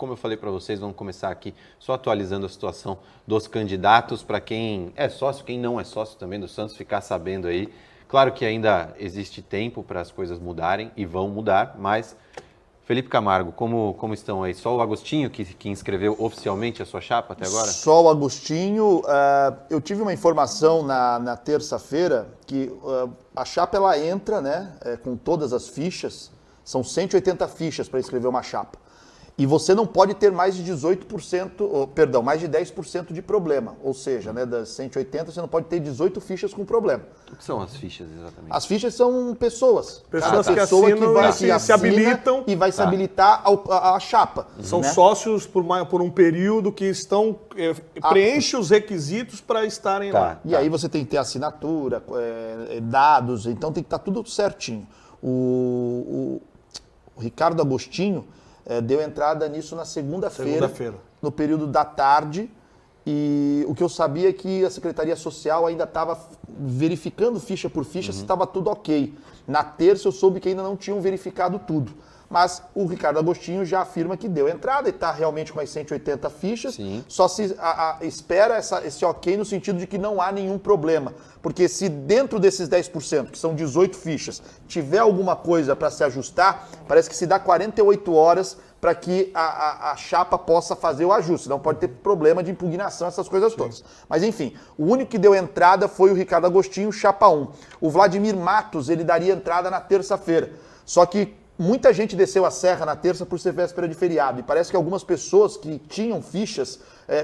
como eu falei para vocês, vamos começar aqui só atualizando a situação dos candidatos, para quem é sócio, quem não é sócio também do Santos, ficar sabendo aí. Claro que ainda existe tempo para as coisas mudarem e vão mudar, mas Felipe Camargo, como estão aí? Só o Agostinho que inscreveu oficialmente a sua chapa até agora? Só o Agostinho. Eu tive uma informação na terça-feira que a chapa ela entra, né, com todas as fichas, são 180 fichas para escrever uma chapa. E você não pode ter mais de 18%, mais de 10% de problema. Ou seja, né, das 180 você não pode ter 18 fichas com problema. O que são as fichas exatamente? As fichas são pessoas. Pessoas Cada que pessoa assinam vai, e se habilitam. e vai se habilitar a chapa. São né? sócios por um período que estão preenche os requisitos para estarem lá. E aí você tem que ter assinatura, dados, então tem que estar tudo certinho. O Ricardo Agostinho deu entrada nisso na segunda-feira, no período da tarde, e o que eu sabia é que a Secretaria Social ainda estava verificando ficha por ficha se estava tudo ok. Na terça eu soube que ainda não tinham verificado tudo. Mas o Ricardo Agostinho já afirma que deu entrada e está realmente com as 180 fichas. Sim. Só se espera esse ok no sentido de que não há nenhum problema. Porque se dentro desses 10%, que são 18 fichas, tiver alguma coisa para se ajustar, parece que se dá 48 horas para que a chapa possa fazer o ajuste. Não pode ter problema de impugnação, essas coisas todas. Mas enfim, o único que deu entrada foi o Ricardo Agostinho, chapa 1. O Vladimir Matos, ele daria entrada na terça-feira. Só que muita gente desceu a serra na terça por ser véspera de feriado. E parece que algumas pessoas que tinham fichas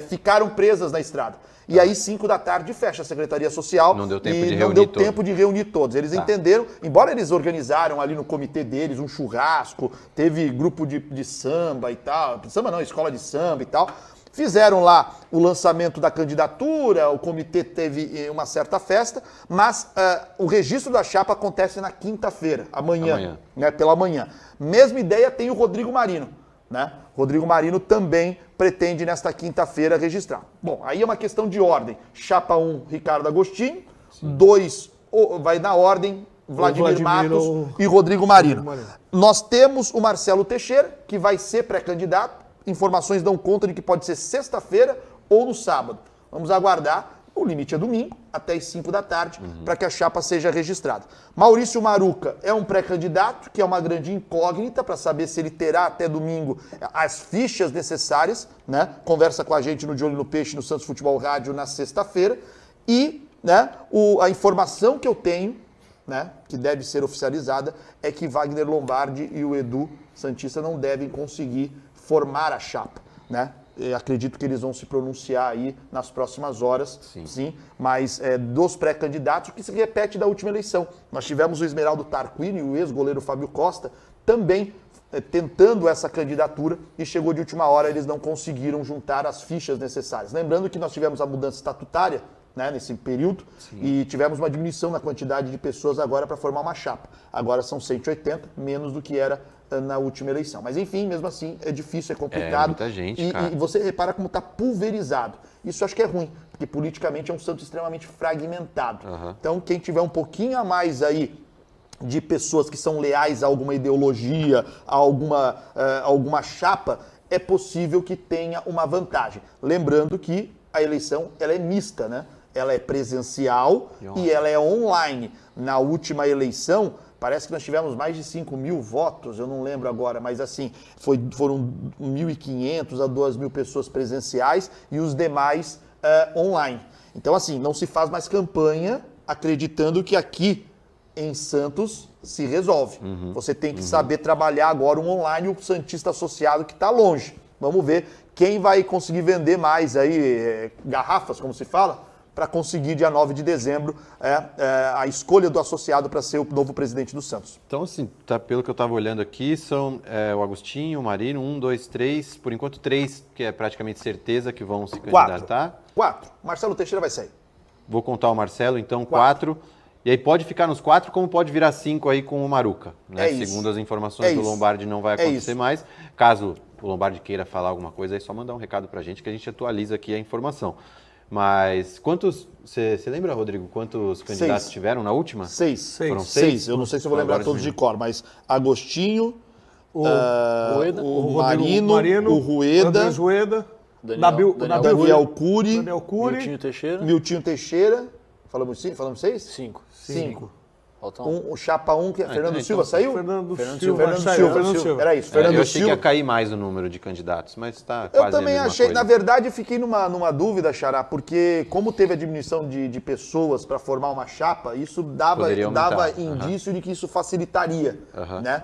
ficaram presas na estrada. E aí, 5 da tarde, fecha a Secretaria Social. Não deu tempo e de não reunir deu todos. tempo de reunir todos. Eles entenderam, embora eles organizaram ali no comitê deles um churrasco, teve grupo de samba e tal. Samba não, escola de samba e tal. Fizeram lá o lançamento da candidatura, o comitê teve uma certa festa, mas o registro da chapa acontece na quinta-feira, amanhã. Né, pela manhã. Mesma ideia tem o Rodrigo Marino. Né? Rodrigo Marino também pretende nesta quinta-feira registrar. Bom, aí é uma questão de ordem. Chapa 1, Ricardo Agostinho. 2, vai na ordem, Vladimir Matos e Rodrigo Marino. Nós temos o Marcelo Teixeira, que vai ser pré-candidato. Informações dão conta de que pode ser sexta-feira ou no sábado. Vamos aguardar. O limite é domingo, até as 5 da tarde, para que a chapa seja registrada. Maurício Maruca é um pré-candidato, que é uma grande incógnita para saber se ele terá até domingo as fichas necessárias, né? Conversa com a gente no De Olho no Peixe, no Santos Futebol Rádio, na sexta-feira. E né, a informação que eu tenho, né, que deve ser oficializada, é que Wagner Lombardi e o Edu Santista não devem conseguir formar a chapa, né? Acredito que eles vão se pronunciar aí nas próximas horas, sim, mas dos pré-candidatos, que se repete da última eleição. Nós tivemos o Esmeraldo Tarquini e o ex-goleiro Fábio Costa também tentando essa candidatura e chegou de última hora, eles não conseguiram juntar as fichas necessárias. Lembrando que nós tivemos a mudança estatutária, né, nesse período, e tivemos uma diminuição na quantidade de pessoas agora para formar uma chapa. Agora são 180, menos do que era na última eleição. Mas enfim, mesmo assim, é difícil, é complicado. Muita gente, cara. E você repara como está pulverizado. Isso eu acho que é ruim, porque politicamente é um Santos extremamente fragmentado. Então, quem tiver um pouquinho a mais aí de pessoas que são leais a alguma ideologia, a alguma chapa, é possível que tenha uma vantagem. Lembrando que a eleição ela é mista, né? Ela é presencial e ela é online. Na última eleição, parece que nós tivemos mais de 5 mil votos, eu não lembro agora, mas assim, foram 1.500 a 2.000 pessoas presenciais e os demais online. Então assim, não se faz mais campanha acreditando que aqui em Santos se resolve. Você tem que saber trabalhar agora um online, o Santista associado que está longe. Vamos ver quem vai conseguir vender mais aí, garrafas, como se fala, para conseguir, dia 9 de dezembro, a escolha do associado para ser o novo presidente do Santos. Então, assim, pelo que eu estava olhando aqui, são o Agostinho, o Marino, 1, 2, 3, por enquanto 3, que é praticamente certeza que vão se candidatar. 4. Marcelo Teixeira vai sair. Vou contar o Marcelo, então 4. E aí pode ficar nos 4, como pode virar 5 aí com o Maruca. Né? Segundo as informações do Lombardi, não vai acontecer mais. Caso o Lombardi queira falar alguma coisa, é só mandar um recado para a gente que a gente atualiza aqui a informação. Mas quantos, você lembra, Rodrigo, quantos candidatos tiveram na última? 6. Foram 6? Eu não sei se eu vou lembrar todos de cor, mas Agostinho, Rueda, o Marino, o Rueda, Andrés Rueda, Daniel Cury, Miltinho Teixeira. Falamos 6? 5. Falta um. O Chapa 1, que é Fernando Silva, saiu? Fernando Silva. Era isso, Fernando eu achei Silva. que ia cair mais o número de candidatos, mas está quase Eu também a mesma achei, coisa. na verdade, fiquei numa dúvida, Xará, porque como teve a diminuição de pessoas para formar uma chapa, isso dava indício de que isso facilitaria, né?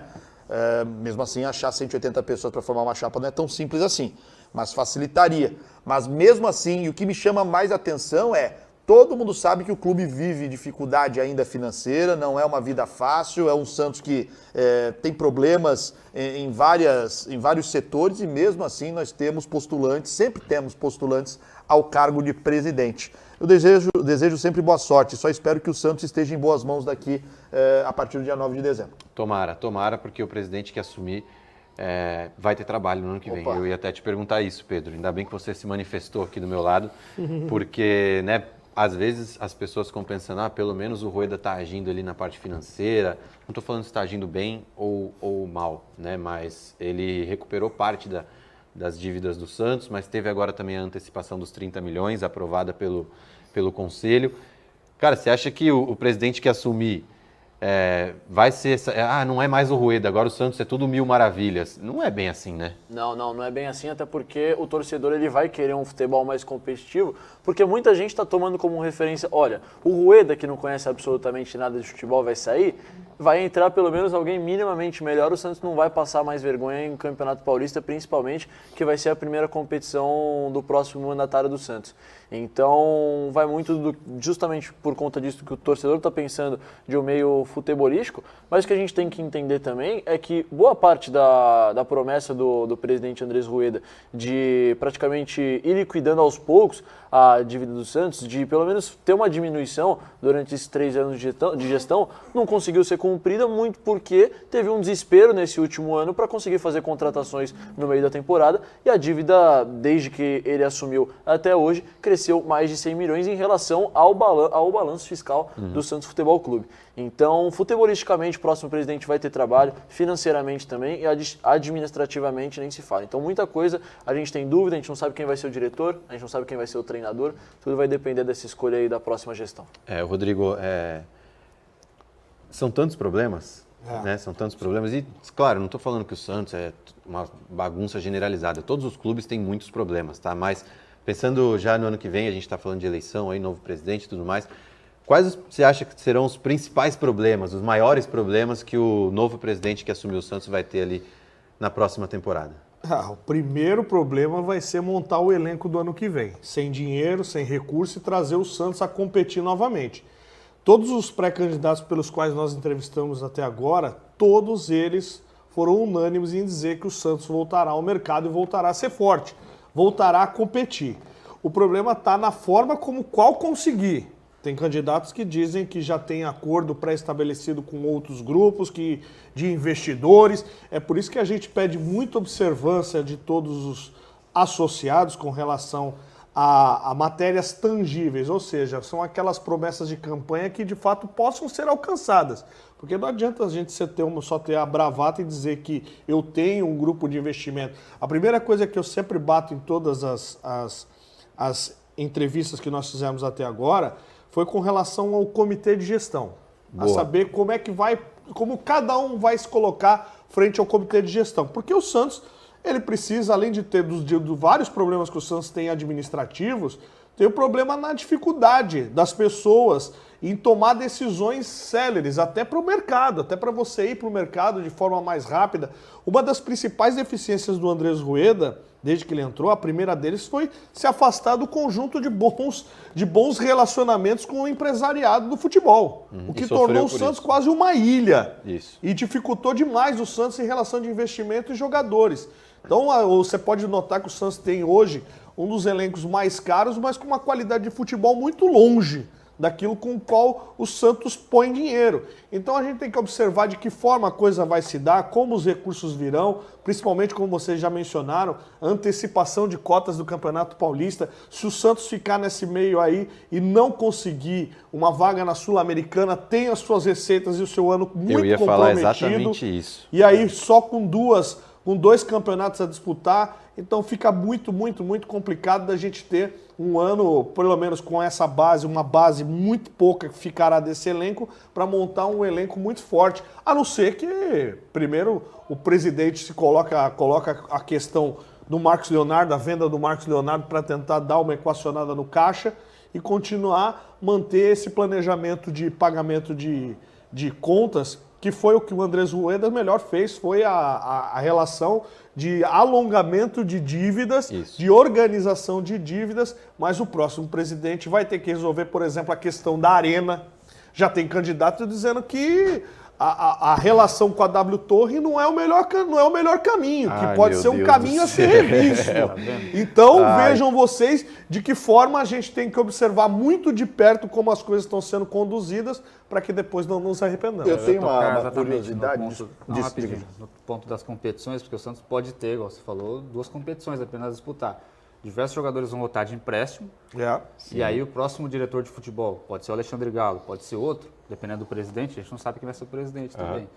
Mesmo assim, achar 180 pessoas para formar uma chapa não é tão simples assim, mas facilitaria. Mas mesmo assim, o que me chama mais atenção é, todo mundo sabe que o clube vive dificuldade ainda financeira, não é uma vida fácil, é um Santos que tem problemas em vários setores e mesmo assim nós temos postulantes, sempre temos postulantes ao cargo de presidente. Eu desejo sempre boa sorte, só espero que o Santos esteja em boas mãos daqui a partir do dia 9 de dezembro. Tomara, porque o presidente que assumir vai ter trabalho no ano que vem. Eu ia até te perguntar isso, Pedro, ainda bem que você se manifestou aqui do meu lado, porque, né, às vezes as pessoas ficam pensando, pelo menos o Rueda está agindo ali na parte financeira, não estou falando se está agindo bem ou mal, né? Mas ele recuperou parte das dívidas do Santos, mas teve agora também a antecipação dos 30 milhões aprovada pelo Conselho. Cara, você acha que o presidente que assumir vai ser... não é mais o Rueda, agora o Santos é tudo mil maravilhas. Não é bem assim, né? Não é bem assim, até porque o torcedor ele vai querer um futebol mais competitivo, porque muita gente está tomando como referência, olha, o Rueda, que não conhece absolutamente nada de futebol, vai sair, vai entrar pelo menos alguém minimamente melhor, o Santos não vai passar mais vergonha em Campeonato Paulista, principalmente, que vai ser a primeira competição do próximo mandatário do Santos. Então, vai muito justamente por conta disso que o torcedor está pensando de um meio futebolístico, mas o que a gente tem que entender também é que boa parte da promessa do presidente Andrés Rueda de praticamente ir liquidando aos poucos a dívida do Santos, de pelo menos ter uma diminuição durante esses 3 anos de gestão, não conseguiu ser cumprida muito porque teve um desespero nesse último ano para conseguir fazer contratações no meio da temporada e a dívida, desde que ele assumiu até hoje, cresceu mais de 100 milhões em relação ao balanço fiscal do Santos Futebol Clube. Então, futebolisticamente, o próximo presidente vai ter trabalho, financeiramente também e administrativamente nem se fala. Então, muita coisa, a gente tem dúvida, a gente não sabe quem vai ser o diretor, a gente não sabe quem vai ser o treinador, tudo vai depender dessa escolha aí da próxima gestão. Rodrigo, são tantos problemas, né? São tantos problemas e, claro, não estou falando que o Santos é uma bagunça generalizada, todos os clubes têm muitos problemas, tá? Mas pensando já no ano que vem, a gente está falando de eleição, aí, novo presidente e tudo mais, quais você acha que serão os principais problemas, os maiores problemas que o novo presidente que assumiu o Santos vai ter ali na próxima temporada? O primeiro problema vai ser montar o elenco do ano que vem. Sem dinheiro, sem recurso e trazer o Santos a competir novamente. Todos os pré-candidatos pelos quais nós entrevistamos até agora, todos eles foram unânimes em dizer que o Santos voltará ao mercado e voltará a ser forte, voltará a competir. O problema está na forma qual conseguir. Tem candidatos que dizem que já tem acordo pré-estabelecido com outros grupos, de investidores. É por isso que a gente pede muita observância de todos os associados com relação a matérias tangíveis, ou seja, são aquelas promessas de campanha que de fato possam ser alcançadas. Porque não adianta a gente só ter a bravata e dizer que eu tenho um grupo de investimento. A primeira coisa que eu sempre bato em todas as entrevistas que nós fizemos até agora foi com relação ao comitê de gestão. Boa. A saber como cada um vai se colocar frente ao comitê de gestão. Porque o Santos, ele precisa, além de ter vários problemas que o Santos tem administrativos, tem o problema na dificuldade das pessoas em tomar decisões céleres, até para o mercado, até para você ir para o mercado de forma mais rápida. Uma das principais deficiências do Andrés Rueda, desde que ele entrou, a primeira deles foi se afastar do conjunto de bons relacionamentos com o empresariado do futebol. O que tornou o Santos quase uma ilha. Isso. E dificultou demais o Santos em relação de investimento e jogadores. Então você pode notar que o Santos tem hoje um dos elencos mais caros, mas com uma qualidade de futebol muito longe daquilo com o qual o Santos põe dinheiro. Então a gente tem que observar de que forma a coisa vai se dar, como os recursos virão, principalmente como vocês já mencionaram, a antecipação de cotas do Campeonato Paulista. Se o Santos ficar nesse meio aí e não conseguir uma vaga na Sul-Americana, tem as suas receitas e o seu ano muito comprometido. Eu ia falar exatamente isso. E aí só com dois campeonatos a disputar, então fica muito complicado da gente ter um ano, pelo menos com essa base, uma base muito pouca que ficará desse elenco, para montar um elenco muito forte. A não ser que, primeiro, o presidente se coloca a questão do Marcos Leonardo, a venda do Marcos Leonardo, para tentar dar uma equacionada no caixa e continuar manter esse planejamento de pagamento de contas, que foi o que o Andrés Rueda melhor fez, foi a relação de alongamento de dívidas, de organização de dívidas, mas o próximo presidente vai ter que resolver, por exemplo, a questão da arena. Já tem candidato dizendo que a relação com a W Torre não é o melhor caminho, que pode ser um caminho a ser revisto. Então, vejam vocês de que forma a gente tem que observar muito de perto como as coisas estão sendo conduzidas para que depois não nos arrependamos. Eu tenho uma curiosidade. No ponto das competições, porque o Santos pode ter, igual você falou, 2 competições apenas a disputar. Diversos jogadores vão voltar de empréstimo. E aí o próximo diretor de futebol pode ser o Alexandre Galo, pode ser outro, dependendo do presidente. A gente não sabe quem vai ser o presidente também.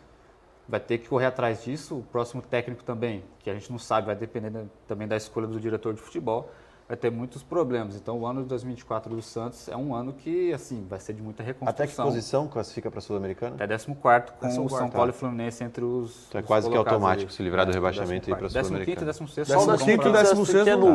Vai ter que correr atrás disso. O próximo técnico também, que a gente não sabe, vai depender também da escolha do diretor de futebol. Vai ter muitos problemas. Então, o ano de 2024 do Santos é um ano que, assim, vai ser de muita reconstrução. Até que posição classifica para a Sul-Americana? Até 14º, com o São Paulo e Fluminense entre os. Então é quase que automático se livrar do rebaixamento e ir para a Sul-Americana. 15º e 16º. 15º e 16º é nulo.